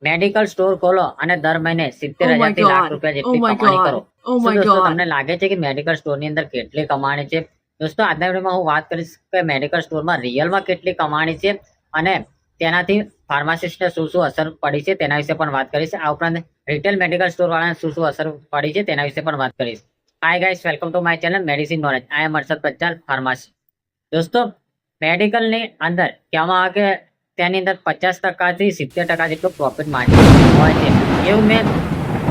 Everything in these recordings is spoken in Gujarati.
મેડિકલ સ્ટોર ખોલો અને દર મહિને 70,000 થી લાખ રૂપિયા જેટલી કમાણી કરો. શું દોસ્તો તમને લાગે છે કે મેડિકલ સ્ટોર ની અંદર કેટલી કમાણી છે? દોસ્તો આજના વિડીયોમાં હું વાત કરીશ કે મેડિકલ સ્ટોરમાં રિયલમાં કેટલી કમાણી છે અને તેનાથી ફાર્માસિસ્ટને શું શું અસર પડી છે તેના વિશે પણ વાત કરીશ. આ ઉપરાંત રિટેલ મેડિકલ સ્ટોર વાળાને શું શું અસર પડી છે તેના વિશે પણ વાત કરીશ. Hi guys, welcome to my channel medicine knowledge. I am Harshad Pachal, pharmacy. દોસ્તો મેડિકલની અંદર કહેવામાં આવે કે તેની અંદર 50% થી 70% જેટલું પ્રોફિટ માર્જિન હોય છે એવું મેં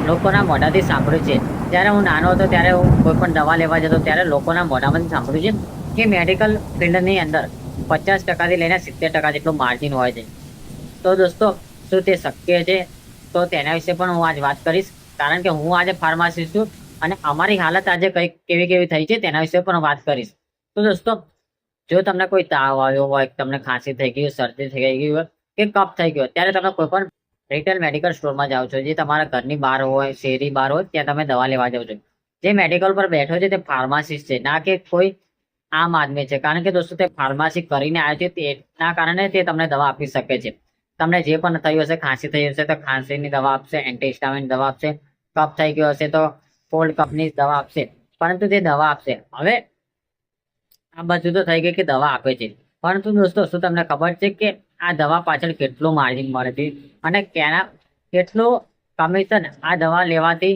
લોકોના મોઢાથી સાંભળ્યું છે. જ્યારે હું નાનો હતો ત્યારે હું કોઈ પણ દવા લેવા જતો ત્યારે લોકોના મોઢામાંથી સાંભળ્યું છે કે મેડિકલ ફિલ્ડની અંદર 50% થી લઈને 70% જેટલું માર્જિન હોય છે. તો દોસ્તો શું તે શક્ય છે? તો તેના વિશે પણ હું આજ વાત કરીશ, કારણ કે હું આજે ફાર્માસિસ્ટ છું અને અમારી હાલત આજે કેવી થઈ છે તેના વિશે પણ વાત કરીશ. તો દોસ્તો જો તમને કોઈ તાવ આવ્યો હોય, તમને ખાંસી થઈ ગઈ, શરદી થઈ ગઈ હોય કે કફ થઈ ગયો, ત્યારે તમે કોઈ પણ રિટેલ મેડિકલ સ્ટોરમાં જાઓ છો, જે તમારા ઘરની બહાર હોય, શેરી બહાર હોય, ત્યાં તમે દવા લેવા જાઓ છો. જે મેડિકલ પર બેઠો છે તે ફાર્માસિસ્ટ છે, ના કે કોઈ આમ આદમી છે. કારણ કે દોસ્તો તે ફાર્માસી કરીને આવ્યો છે, તેના કારણે તે તમને દવા આપી શકે છે. તમને જે પણ થયું હશે, ખાંસી થઈ હશે તો ખાંસીની દવા આપશે, એન્ટીહિસ્ટામિન દવા આપશે, કફ થઈ ગયો હશે તો કોલ્ડ કફની દવા આપશે, પરંતુ તે દવા આપશે. હવે આ બધું તો થઈ ગઈ કે દવા આપે છે, પરંતુ દોસ્તો શું તમને ખબર છે કે આ દવા પાછળ કેટલું માર્જિન મળે છે અને કેટલું કમિશન આ દવા લેવાથી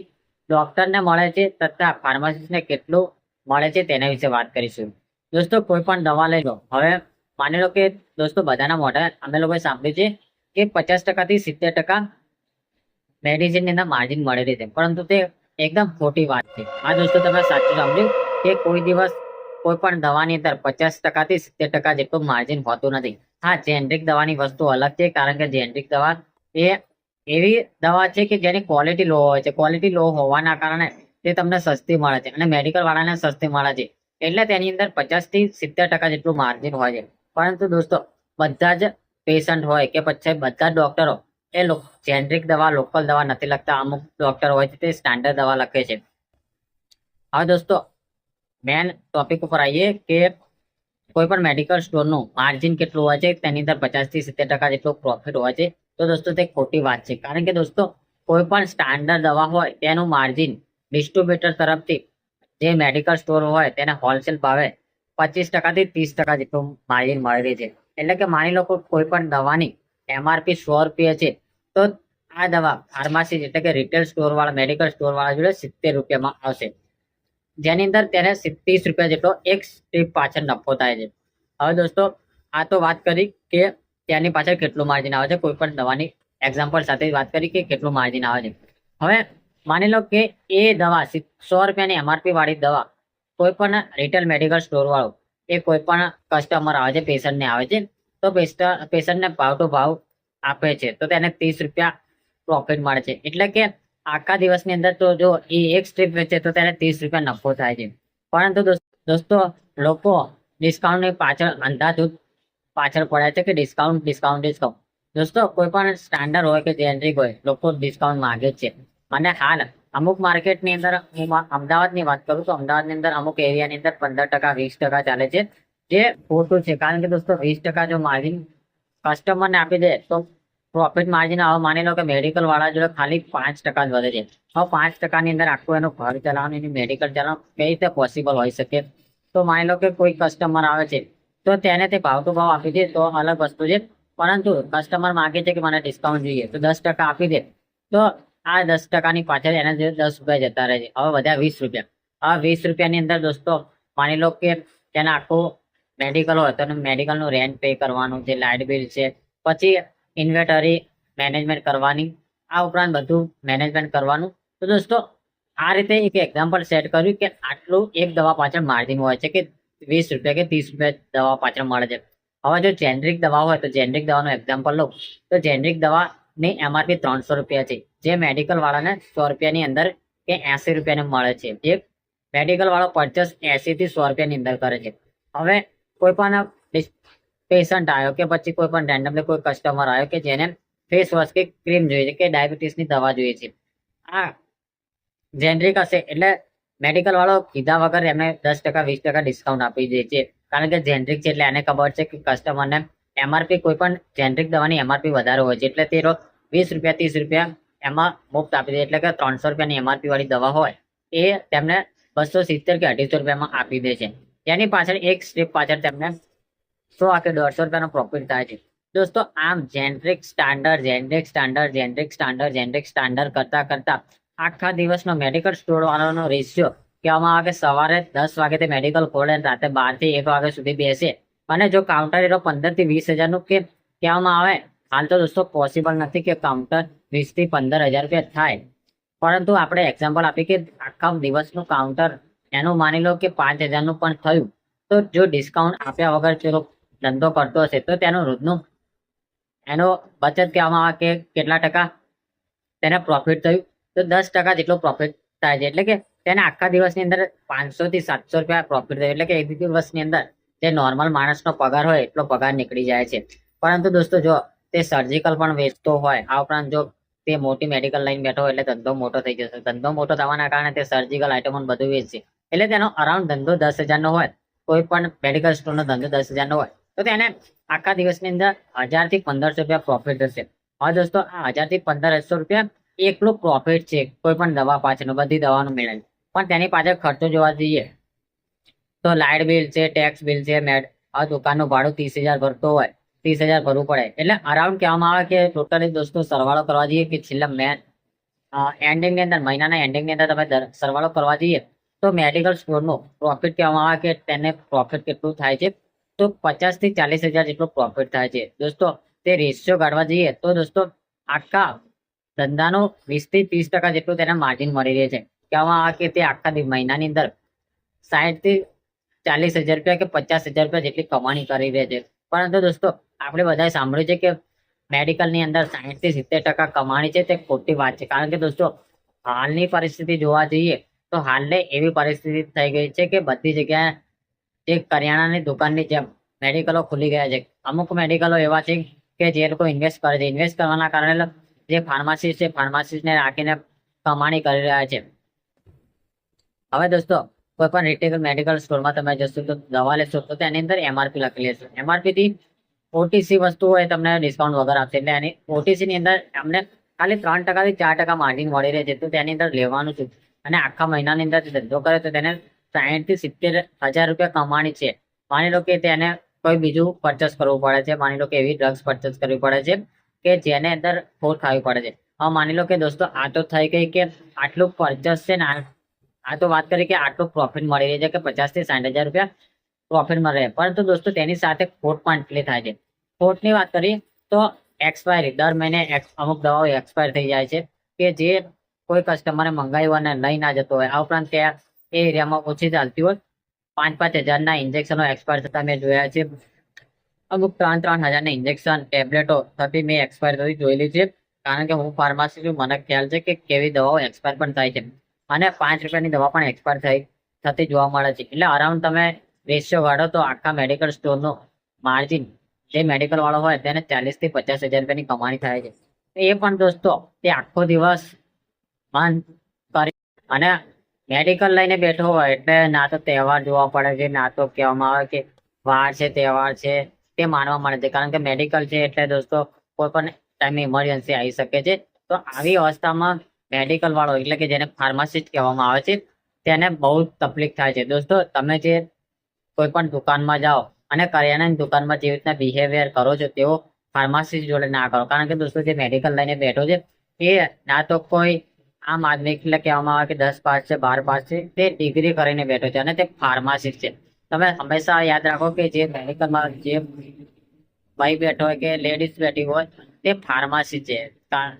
ડોક્ટરને મળે છે તથા ફાર્માસિસ્ટને કેટલું મળે છે તેના વિશે વાત કરીશું. દોસ્તો કોઈ પણ દવા લઈ લો. હવે માની લો કે દોસ્તો બધાના મોઢા અમે લોકોએ સાંભળ્યું છે કે 50% થી 70% મેડિસિનની અંદર માર્જિન મળે છે, પરંતુ તે એકદમ ખોટી વાત છે. આ દોસ્તો તમે સાચું સાંભળ્યું કે કોઈ દિવસ કોઈ પણ દવાની અંદર 50% થી 70% જેટલું માર્જિન હોતું નથી. હા, જેનરિક દવાની વસ્તુ અલગ છે, કારણ કે જેનરિક દવા એ એવી દવા છે કે જેની ક્વોલિટી લો હોય છે. ક્વોલિટી લો હોવાના કારણે તે તમને સસ્તી મળે છે અને મેડિકલ વાળાને સસ્તી મળે છે, એટલે તેની અંદર 50 થી 70% જેટલું માર્જિન હોય છે. પરંતુ દોસ્તો બધા જ પેશન્ટ હોય કે પછી બધા જ ડોક્ટરો એ જેનરિક દવા, લોકલ દવા નથી લખતા. અમુક ડોક્ટર હોય છે તે સ્ટાન્ડર્ડ દવા લખે છે. હવે દોસ્તો મેન ટોપિક ઉપર આવીએ કે કોઈ પણ મેડિકલ સ્ટોરનું માર્જિન કેટલું હોય છે, તેની અંદર 50 થી 70% જેટલું પ્રોફિટ હોય છે. તો દોસ્તો તે ખોટી વાત છે, કારણ કે દોસ્તો કોઈ પણ સ્ટાન્ડર્ડ દવા હોય તેનું માર્જિન ડિસ્ટ્રીબ્યુટર તરફથી જે મેડિકલ સ્ટોર હોય તેને હોલસેલ ભાવે 25% થી 30% જેટલું માર્જિન મળી છે. એટલે કે માની લો કોઈ પણ દવાની MRP 100 રૂપિયા છે, તો આ દવા ફાર્માસી એટલે કે રિટેલ સ્ટોર વાળા, મેડિકલ સ્ટોર વાળા જોડે 70 રૂપિયામાં આવશે, જેની અંદર તેને 30 રૂપિયા જેટલો એક સ્ટ્રીપ પાછળ નફો થાય છે. હવે દોસ્તો આ તો વાત કરી કે ત્યાંની પાછળ કેટલું માર્જિન આવે છે, કોઈ પણ દવાની એક્ઝામ્પલ સાથે વાત કરી કે કેટલું માર્જિન આવે છે. હવે માની લો કે એ દવા 100 રૂપિયાની MRP વાળી દવા કોઈ પણ રિટેલ મેડિકલ સ્ટોર વાળો એ કોઈ પણ કસ્ટમર આવે છે, પેશન્ટને આવે છે, તો પેશન્ટને ભાવ ટુ ભાવ આપે છે, તો તેને 30 રૂપિયા પ્રોફિટ મળે છે. એટલે કે આખા દિવસની અંદર તો જો એ એક સ્ટ્રીપ વેચે તો તેને 30 રૂપિયા નફો થાય છે. પરંતુ દોસ્તો લોકો ડિસ્કાઉન્ટની પાછળ અંધાધૂંધ પાછળ પડ્યા છે કે ડિસ્કાઉન્ટ. દોસ્તો કોઈ પણ સ્ટાન્ડર્ડ હોય કે જેનરિક હોય, લોકો ડિસ્કાઉન્ટ માંગે છે. અને હાલ અમુક માર્કેટની અંદર, હું અમદાવાદની વાત કરું તો અમદાવાદની અંદર અમુક એરિયાની અંદર 15%, 20% ચાલે છે, જે ખોટું છે. કારણ કે દોસ્તો 20% જો માર્જિન કસ્ટમરને આપી દે તો પ્રોફિટ માર્જિન હવે માની લો કે મેડિકલ વાળા જોડે ખાલી 5% જ વધે છે. હવે 5% ની અંદર આખું એનું ઘર ચલાવવાનું, એની મેડિકલ ચલાવવાનું કઈ રીતે પોસિબલ હોઈ શકે? તો માની લો કે કોઈ કસ્ટમર આવે છે તો તેને તે ભાવ ટુ ભાવ આપી દે તો અલગ વસ્તુ છે, પરંતુ કસ્ટમર માંગે છે કે મને ડિસ્કાઉન્ટ જોઈએ તો 10% આપી દે, તો આ 10%ની પાછળ એના જે 10 રૂપિયા જતા રહે છે. હવે વધ્યા 20 રૂપિયા. હવે 20 રૂપિયાની અંદર દોસ્તો માની લો કે તેને આખું મેડિકલ હોય તો મેડિકલનું રેન્ટ પે કરવાનું છે, લાઇટ બિલ છે, પછી ઇન્વેન્ટરી મેનેજમેન્ટ કરવાની, આ ઉપરાંત બધું મેનેજમેન્ટ કરવાનું. તો દોસ્તો આ રીતે એક એક્ઝામ્પલ સેટ કર્યું કે આટલું એક દવા પાછળ માર્જિન હોય છે કે 20 રૂપિયા કે 30 રૂપિયા દવા પાછળ મળે છે. હવે જો જેનરિક દવા હોય તો જેનરિક દવાનું એક્ઝામ્પલ લો તો જેનરિક દવાની MRP 300 રૂપિયા છે, જે મેડિકલ વાળાને 100 રૂપિયાની અંદર કે 80 રૂપિયાને મળે છે. જે મેડિકલ વાળો પરચેસ 80 થી 100 રૂપિયાની અંદર કરે છે. હવે કોઈ પણ પેશન્ટ આવ્યો કે પછી કોઈ પણ રેન્ડમલી કોઈ કસ્ટમર આવ્યો કે જેને ફેસ વોશ કે ક્રીમ જોઈએ છે કે ડાયાબિટીસની દવા જોઈએ છે, આ જેનરિક હશે એટલે મેડિકલ વાળો કીધા વગર એમને 10%, 20% ડિસ્કાઉન્ટ આપી દે છે. કારણ કે જેનરિક છે એટલે એને ખબર છે કે કસ્ટમરને MRP કોઈ પણ જેનરિક દવાની MRP વધારે હોય છે, એટલે તે ₹20 ₹30 એમાં મુફ્ત આપી દે, એટલે કે 300 રૂપિયાની MRP વાળી દવા હોય એ તેમને 270 કે 250 રૂપિયામાં આપી દે છે. તેની પાછળ એક સ્ટ્રીપ પાછળ તેમને 100 કે 150 રૂપિયાનો પ્રોફિટ થાય છે. દોસ્તો આમ જેનરિક સ્ટાન્ડર્ડ કરતા કરતા આખા દિવસનો મેડિકલ સ્ટોર વાળાનો રેશિયો કહેવામાં આવે કે સવારે 10 વાગે તે મેડિકલ ખોલે અને રાતે 12 થી 1 વાગ્યા સુધી બેસે, અને જો કાઉન્ટર એનો 15 થી 20 હજારનું કે કહેવામાં આવે, હાલ તો દોસ્તો પોસિબલ નથી કે કાઉન્ટર 20 થી 15 હજાર રૂપિયા થાય, પરંતુ આપણે એક્ઝામ્પલ આપીએ કે આખા દિવસનું કાઉન્ટર એનું માની લો કે 5,000નું પણ થયું, તો જો ડિસ્કાઉન્ટ આપ્યા વગર પેલો ધંધો કરતો હશે તો તેનું રોજનું એનો બચત કહેવામાં આવે કે કેટલા ટકા તેને પ્રોફિટ થયું, તો 10% જેટલો પ્રોફિટ થાય છે. એટલે કે તેને આખા દિવસની અંદર 500 થી 700 રૂપિયા પ્રોફિટ થયું, એટલે કે એક દિવસની અંદર જે નોર્મલ માણસનો પગાર હોય એટલો પગાર નીકળી જાય છે. પરંતુ દોસ્તો જો તે સર્જિકલ પણ વેચતો હોય, આ ઉપરાંત જો તે મોટી મેડિકલ લાઈન બેઠો હોય એટલે ધંધો મોટો થઈ જશે. ધંધો મોટો થવાના કારણે તે સર્જિકલ આઇટમો બધું વેચશે, એટલે તેનો અરાઉન્ડ ધંધો 10,000નો હોય, કોઈ પણ મેડિકલ સ્ટોરનો ધંધો 10,000નો હોય તો તેને આખા દિવસની અંદર 1,000 થી 1,500 રૂપિયા પ્રોફિટ થશે. હવે દોસ્તો આ 1,000 થી 1,500 રૂપિયા એકલું પ્રોફિટ છે કોઈ પણ દવા પાછળનો, બધી દવાનું મેળવી, પણ તેની પાછળ ખર્ચો જોવા જઈએ તો લાઇટ બિલ છે, ટેક્સ બિલ છે, આ દુકાનનું ભાડું 30,000 ભરતો હોય, 30,000 ભરવું પડે, એટલે અરાઉન્ડ કહેવામાં આવે કે ટોટલી દોસ્તો સરવાળો કરવા જઈએ કે છેલ્લા એન્ડિંગની અંદર, મહિનાના એન્ડિંગની અંદર તમે સરવાળો કરવા જઈએ તો મેડિકલ સ્ટોરનો પ્રોફિટ કહેવામાં આવે કે તેને પ્રોફિટ કેટલું થાય છે, તો 50,000 થી 40,000 જેટલો પ્રોફિટ થાય છે. દોસ્તો તે રેશિયો કાઢવા જઈએ તો દોસ્તો આખા ધંધાનો 20 થી 30% જેટલું તેને માર્જિન મળી રહે છે. કહેવામાં આવે કે તે આખા મહિનાની અંદર 60 થી 40,000 રૂપિયા કે 50,000 રૂપિયા જેટલી કમાણી કરી રહે છે. પરંતુ દોસ્તો આપણે બધાએ સાંભળ્યું છે કે મેડિકલની અંદર 60 થી 70% કમાણી છે, તે ખોટી વાત છે. કારણ કે દોસ્તો હાલની પરિસ્થિતિ જોવા જઈએ તો હાલને એવી પરિસ્થિતિ થઈ ગઈ છે કે બધી જગ્યાએ જે કરિયાણાની દુકાનની જેમ મેડિકલો ખુલી ગયા છે. અમુક મેડિકલો એવા છે કે જે લોકો ઇન્વેસ્ટ કરે છે, ઇન્વેસ્ટ કરવાના કારણે જે ફાર્માસિસ્ટ છે ફાર્માસિસ્ટને રાખીને કમાણી કરી રહ્યા છે. હવે દોસ્તો કોઈ પણ રિટેલ મેડિકલ સ્ટોરમાં તમે જશો તો દવા લેશો તો તેની અંદર MRP લખેલી હશે. MRP થી OTC વસ્તુ હોય તમને ડિસ્કાઉન્ટ વગર આપશે, એટલે એની OTC ની અંદર અમને ખાલી 3% થી 4% માર્જિન મળી રહે છે, તો તેની અંદર લેવાનું છે. અને આખા મહિનાની અંદર ધંધો કરે તો તેને 60 થી 70,000 રૂપિયા કમાણી છે. માની લો કે તેને કોઈ બીજું પરચેસ કરવું પડે છે, માની લો કે એવી ડ્રગ્સ પરચેસ કરવી પડે છે કે જેને અંદર ખોટ ખાવી પડે છે. હવે માની લો કે દોસ્તો આ તો થઈ ગઈ કે આટલું પરચેસ છે ને, આ તો વાત કરી કે આટલું પ્રોફિટ મળી રહે છે કે 50,000 થી 60,000 રૂપિયા પ્રોફિટ મળે, પરંતુ દોસ્તો તેની સાથે ખોટ પણ એટલી થાય છે. ખોટની વાત કરીએ તો એક્સપાયરી, દર મહિને અમુક દવાઓ એક્સપાયર થઈ જાય છે કે જે કોઈ કસ્ટમરે મંગાવ્યું અને લઈ ના જતો હોય. આ ઉપરાંત ત્યાં એ એરિયામાં ઓછી ચાલતી હોય, 5,000-5,000ના ઇન્જેક્શનો એક્સપાયર થતા મેં જોયા છે. અમુક 3,000-3,000ના ઇન્જેક્શન ટેબ્લેટો થતી મેં એક્સપાયર થતી જોયેલી છે. કારણ કે હું ફાર્માસી છું, મને ખ્યાલ છે કે કેવી દવાઓ એક્સપાયર પણ થાય છે, અને 5 રૂપિયાની દવા પણ એક્સપાયર થતી જોવા મળે છે. એટલે અરાઉન્ડ તમે રેશિયો કાઢો તો આખા મેડિકલ સ્ટોરનો માર્જિન જે મેડિકલ વાળો હોય તેને 40,000 થી 50,000 રૂપિયાની કમાણી થાય છે. એ પણ દોસ્તો તે આખો દિવસ બંધ કરી અને મેડિકલ લઈને બેઠો હોય, એટલે ના તો તહેવાર જોવા પડે છે, ના તો કહેવામાં આવે કે વાર છે તહેવાર છે તે માનવા મળે છે. કારણ કે મેડિકલ છે એટલે દોસ્તો કોઈ પણ ટાઈમે ઇમરજન્સી આવી શકે છે. તો આવી અવસ્થામાં મેડિકલ વાળો એટલે કે જેને ફાર્માસિસ્ટ કહેવામાં આવે છે તેને બહુ તકલીફ થાય છે. દોસ્તો તમે જે કોઈ પણ દુકાનમાં જાઓ અને કરિયાણાની દુકાનમાં જે રીતના બિહેવિયર કરો છો તેવો ફાર્માસિસ્ટ જોડે ના કરો. કારણ કે દોસ્તો જે મેડિકલ લઈને બેઠો છે એ ના તો કોઈ આમ આદમી એટલે કહેવામાં આવે કે 10 પાસ છે, 12 પાસ છે, તે ડિગ્રી કરીને બેઠો છે અને તે ફાર્માસિસ્ટ છે. તમે હંમેશા યાદ રાખો કે જે મેડિકલમાં જે ભાઈ બેઠો હોય કે લેડીઝ બેઠી હોય તે ફાર્માસી છે,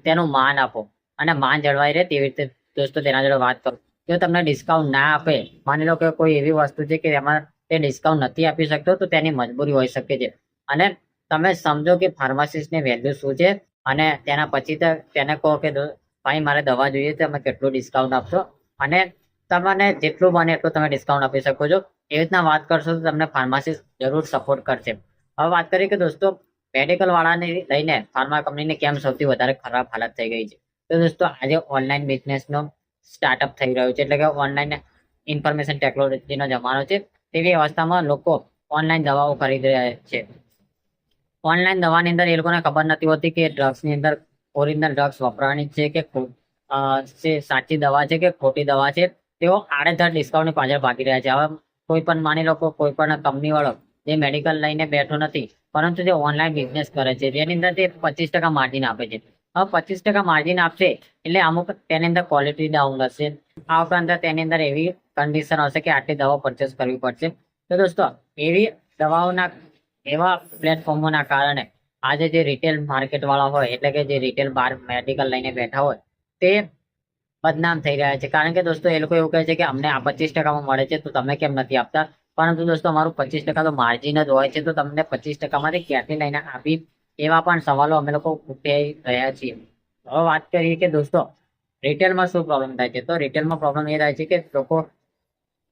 તેનું માન આપો અને માન જળવાઈ રહે તેવી રીતે દોસ્તો તેના જોડે વાત કરો. જો તમને ડિસ્કાઉન્ટ ના આપે, માની લો કે કોઈ એવી વસ્તુ છે કે એમાં તે ડિસ્કાઉન્ટ નથી આપી શકતો, તો તેની મજબૂરી હોઈ શકે છે. અને તમે સમજો કે ફાર્માસિસ્ટની વેલ્યુ શું છે અને તેના પછી તેને કહો કે ભાઈ મારે દવા જોઈએ તો તમે કેટલું ડિસ્કાઉન્ટ આપશો, અને તમને જેટલું બને એટલું તમે ડિસ્કાઉન્ટ આપી શકો છો. એવી રીતના વાત કરશો તો તમને ફાર્માસિસ્ટ જરૂર સપોર્ટ કરશે. હવે વાત કરીએ કે દોસ્તો મેડિકલ વાળાને લઈને ફાર્મા કંપનીની કેમ સૌથી વધારે ખરાબ હાલત થઈ ગઈ છે. તો દોસ્તો આજે ઓનલાઈન બિઝનેસનો સ્ટાર્ટઅપ થઈ રહ્યું છે, એટલે કે ઓનલાઈન ઇન્ફોર્મેશન ટેકનોલોજીનો જમાનો છે. તેવી અવસ્થામાં લોકો ઓનલાઈન દવાઓ ખરીદી રહ્યા છે. ઓનલાઈન દવાની અંદર એ લોકોને ખબર નથી હોતી કે ડ્રગ્સની અંદર ઓરિજિનલ ડ્રગ્સ વપરાવાની છે કે સાચી દવા છે કે ખોટી દવા છે, તેઓ આડેધડ ડિસ્કાઉન્ટની પાછળ ભાગી રહ્યા છે. હવે કોઈ પણ માની લો કે કોઈ પણ કંપની વાળો જે મેડિકલ લઈને બેઠો નથી, પરંતુ જે ઓનલાઈન બિઝનેસ કરે છે જેની અંદર તે 25% માર્જિન આપે છે. હવે 25% માર્જિન આપશે એટલે અમુક તેની અંદર ક્વોલિટી ડાઉન હશે. આ ઉપરાંત તેની અંદર એવી કન્ડિશન હશે કે આટલી દવા પરચેસ કરવી પડશે. તો દોસ્તો એવી દવાઓના એવા પ્લેટફોર્મોના કારણે આજે જે રિટેલ માર્કેટ વાળા હોય, એટલે કે જે રિટેલ બાર મેડિકલ લઈને બેઠા હોય, તે બદનામ થઈ રહ્યા છે. કારણ કે દોસ્તો એ લોકો એવું કહે છે કે અમને આ 25%માં મળે છે તો તમે કેમ નથી આપતા, પરંતુ દોસ્તો અમારું 25% તો માર્જિન જ હોય છે, તો તમને 25%માંથી ક્યાંથી લઈને આપી, એવા પણ સવાલો અમે લોકો ઉઠાવી રહ્યા છીએ. હવે વાત કરીએ કે દોસ્તો રિટેલમાં શું પ્રોબ્લેમ થાય છે. તો રિટેલમાં પ્રોબ્લેમ એ થાય છે કે લોકો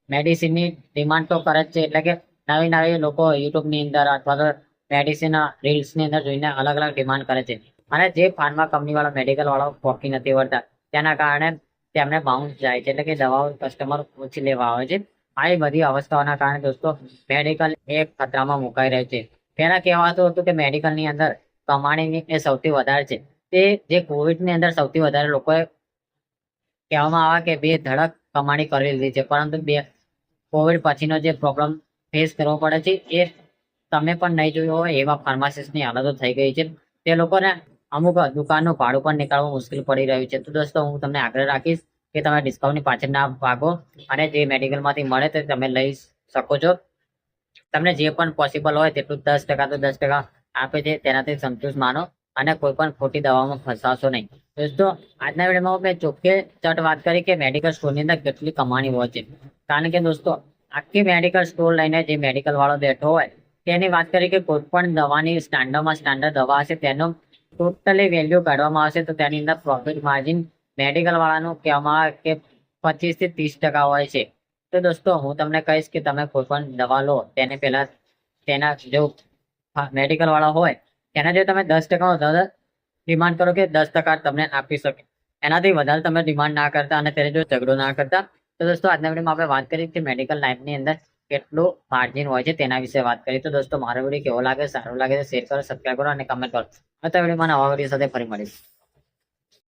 મેડિસિનની ડિમાન્ડ તો કરે જ છે, એટલે કે નવી નવી લોકો યુટ્યુબની અંદર અથવા તો મેડિસિન રીલ્સની અંદર જોઈને અલગ અલગ ડિમાન્ડ કરે છે. અને જે ફાર્મા કંપની વાળા મેડિકલ વાળા પહોંચી નથી વળતા, તેના કારણે તેમને બાઉન્સ જાય છે, એટલે કે દવાઓ કસ્ટમર ઓછી લેવા આવે છે. આવી બધી અવસ્થાઓના કારણે દોસ્તો મેડિકલ એ ખતરામાં મુકાઈ રહ્યું છે. પહેલા કહેવાતું હતું કે મેડિકલની અંદર કમાણીની એ સૌથી વધારે છે. તે જે કોવિડની અંદર સૌથી વધારે લોકોએ કહેવામાં આવે કે બે ધડક કમાણી કરી લીધી છે, પરંતુ કોવિડ પછીનો જે પ્રોબ્લેમ ફેસ કરવો પડે છે એ તમે પણ નહીં જોયું હોય એવા ફાર્માસિસ્ટની હાલતો થઈ ગઈ છે. તે લોકોને અમુક દુકાનનું ભાડું પણ નીકાળવું મુશ્કેલ પડી રહ્યું છે. તો દોસ્તો હું તમને આગ્રહ રાખીશ કે તમે ડિસ્કાઉન્ટની પાછળ ના ભાગો અને જે મેડિકલમાંથી મળે તે તમે લઈ શકો છો. તમને જે પણ પોસિબલ હોય તેટલું 10% તો 10% આપે છે, તેનાથી સંતોષ માનો અને કોઈ પણ ખોટી દવામાં ફસાશો નહીં. દોસ્તો આજના વિડીયોમાં મેં ચોખ્ખે ચટ વાત કરી કે મેડિકલ સ્ટોરની અંદર કેટલી કમાણી હોય છે. કારણ કે દોસ્તો આખી મેડિકલ સ્ટોર લઈને જે મેડિકલ વાળો બેઠો હોય તેની વાત કરી કે કોઈ પણ દવાની સ્ટાન્ડર્ડ દવા હશે તેનો ટોટલી વેલ્યુ કાઢવામાં આવશે, તો તેની અંદર પ્રોફિટ માર્જિન મેડિકલ વાળાનું કહેવામાં આવે કે 25 થી 30% હોય છે. તો દોસ્તો હું તમને કહીશ કે તમે કોઈ પણ દવા લો તેને પહેલા તેના જો મેડિકલ વાળા હોય તેના જો તમે 10% ડિમાન્ડ કરો કે 10% તમને આપી શકે, એનાથી વધારે તમે ડિમાન્ડ ના કરતા અને તેને જો ઝઘડો ના કરતા. તો દોસ્તો આજના વિડીયોમાં આપણે વાત કરી કે મેડિકલ લાઈફની અંદર કેટલું માર્જિન હોય છે તેના વિશે વાત કરી. તો દોસ્તો મારો વિડીયો કેવો લાગે, સારો લાગે તો શેર કરો, સબસ્ક્રાઈબ કરો અને કમેન્ટ કરો. તો વિડીયોમાં નવા વિડીયો સાથે ફરી મળીશ.